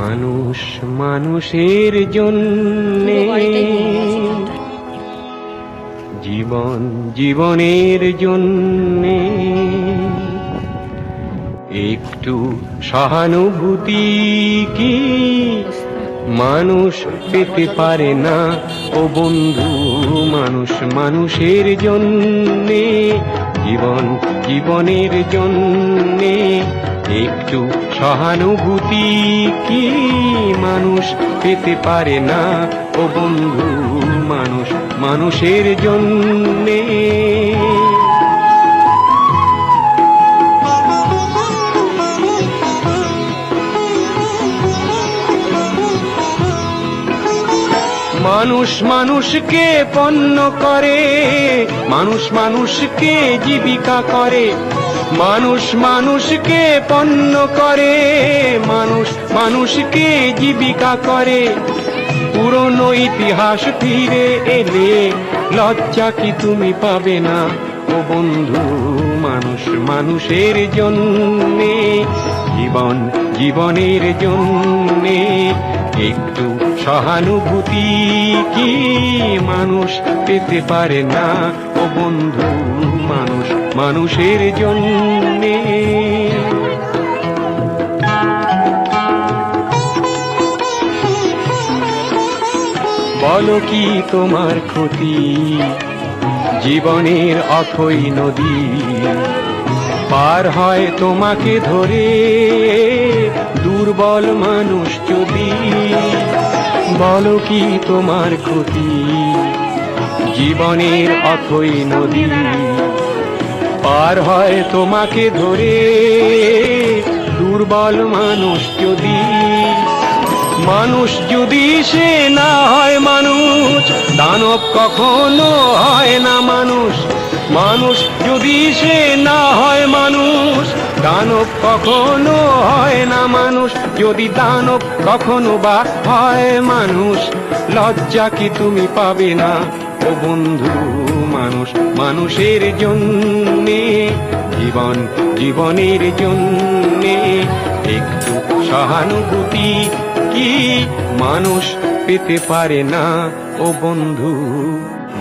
মানুষ মানুষের জন্যে, জীবন জীবনের জন্যে একটু সহানুভূতি কি মানুষ পেতে পারে না ও বন্ধু? মানুষ মানুষের জন্যে, জীবন জীবনের জন্যে একটু সহানুভূতি কি মানুষ পেতে পারে না ও বন্ধু? মানুষ মানুষের জন্যে। মানুষ মানুষকে পণ্য করে, মানুষ মানুষকে জীবিকা করে, মানুষ মানুষকে পণ্য করে, মানুষ মানুষকে জীবিকা করে। পুরনো ইতিহাস ফিরে এলে লজ্জা কি তুমি পাবে না ও বন্ধু? মানুষ মানুষের জন্যে, জীবন জীবনের জন্যে একটু সহানুভূতি কি মানুষ পেতে পারে না ও বন্ধু? মানুষ মানুষের জন্যে। বলো কি তোমার ক্ষতি? জীবনের অথই নদী পার হয় তোমাকে ধরে দুর্বল মানুষ যদি। বলো কি তোমার ক্ষতি? জীবনের অথই নদী পার হয় তোমাকে ধরে দুর্বল মানুষ যদি। মানুষ যদি সে না হয় মানুষ, দানব কখনো হয় না মানুষ। মানুষ যদি সে না হয় মানুষ, দানব কখনো হয় না মানুষ। যদি দানব কখনো বা হয় মানুষ, লজ্জা কি তুমি পাবে না ও বন্ধু? মানুষ মানুষের জন্যে, জীবন জীবনের জন্যে একটু সহানুভূতি কি মানুষ পেতে পারে না ও বন্ধু?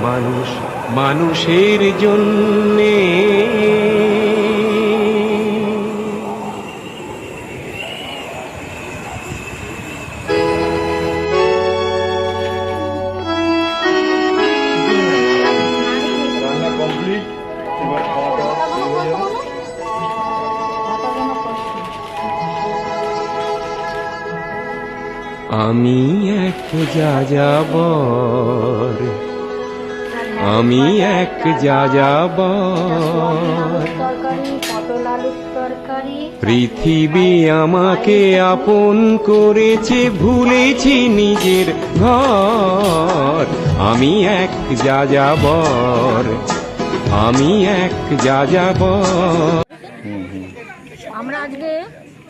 মানুষ মানুষের জন্যে। রান্না কমপ্লিট, এবার খাওয়া দাওয়া শুরু হয়ে যাবে। আমি এক যাযাবর, আমি এক যাযাবর, পৃথিবী আমাকে আপন করেছে, ভুলেছি নিজের ঘর। আমি এক যাযাবর, আমি এক যাযাবর। আমরা আজকে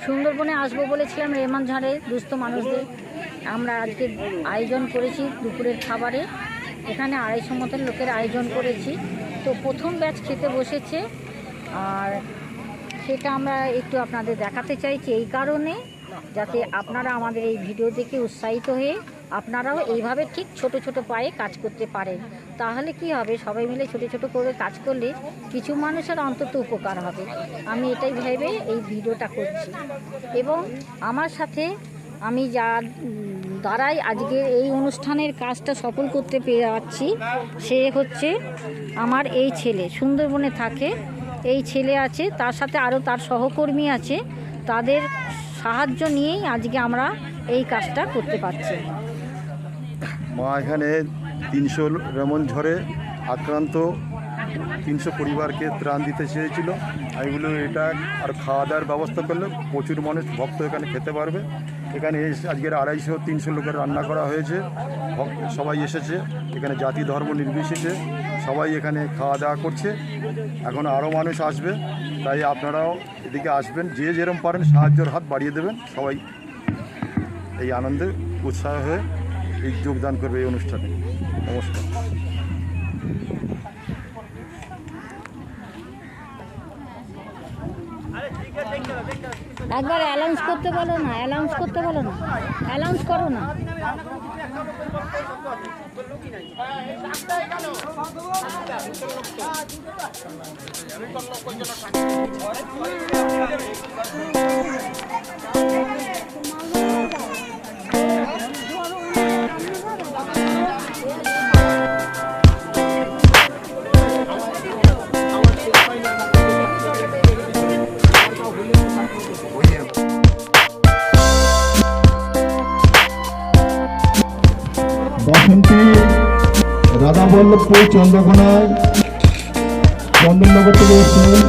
সুন্দরবনে আসবো বলেছিলাম, রেমান ঝাড়ে দুস্থ মানুষদের আমরা আজকে আয়োজন করেছি দুপুরের খাবারে। এখানে 250 মতন লোকের আয়োজন করেছি। তো প্রথম ব্যাচ খেতে বসেছে, আর সেটা আমরা একটু আপনাদের দেখাতে চাইছি এই কারণে, যাতে আপনারা আমাদের এই ভিডিও দেখে উৎসাহিত হয়ে আপনারাও এইভাবে ঠিক ছোট ছোট পায়ে কাজ করতে পারেন। তাহলে কি হবে, সবাই মিলে ছোট ছোট করে কাজ করলে কিছু মানুষের অন্তত উপকার হবে। আমি এটাই ভেবে এই ভিডিওটা করছি, এবং আমার সাথে আমি যার দ্বারাই আজকের এই অনুষ্ঠানের কাজটা সফল করতে পেরে যাচ্ছি, সে হচ্ছে আমার এই ছেলে। সুন্দরবনে থাকে এই ছেলে আছে, তার সাথে আরও তার সহকর্মী আছে। তাদের সাহায্য নিয়েই আজকে আমরা এই কাজটা করতে পারছি। মা এখানে 300 রেমন ঝড়ে আক্রান্ত 300 পরিবারকে ত্রাণ দিতে চেয়েছিল। আমি বললাম এটা আর খাওয়া দাওয়ার ব্যবস্থা করলে প্রচুর মানুষ ভক্ত এখানে খেতে পারবে। এখানে আজকের 250-300 লোকের রান্না করা হয়েছে, সবাই এসেছে। এখানে জাতি ধর্ম নির্বিশেষে সবাই এখানে খাওয়া দাওয়া করছে। এখন আরও মানুষ আসবে, তাই আপনারাও এদিকে আসবেন, যে যেরকম পারেন সাহায্যের হাত বাড়িয়ে দেবেন। সবাই এই আনন্দে উৎসাহ হয়ে এই যোগদান করবে এই অনুষ্ঠানে। নমস্কার। একবার অ্যালাউন্স করতে বলো না, অ্যালাউন্স করতে বলো না, অ্যালাউন্স করো না। বাসন্তী রাধাবল্লভপুর চন্দ্রকোনায় চন্দননগর থেকে এসেছেন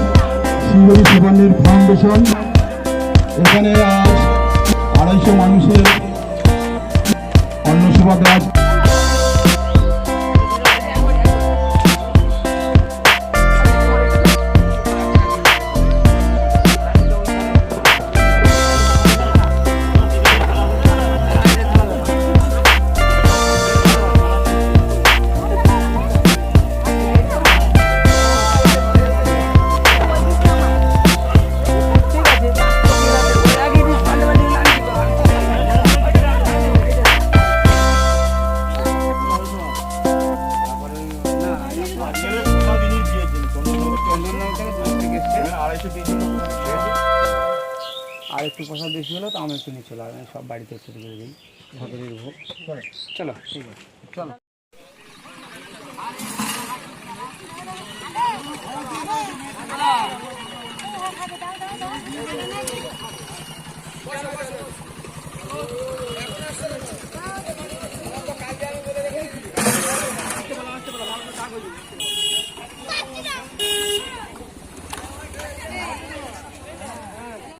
শিবরী সুবর্ণের ফাউন্ডেশন। এখানে আজ 250 মানুষের অন্নসেবা দেওয়া। আর একটু পয়সা বেশি হলো তো আমি একটু নিয়ে চলে আসবেন, সব বাড়িতে একটু করে দিই ভগবতীর ভোগ। চলো ঠিক আছে, চলো।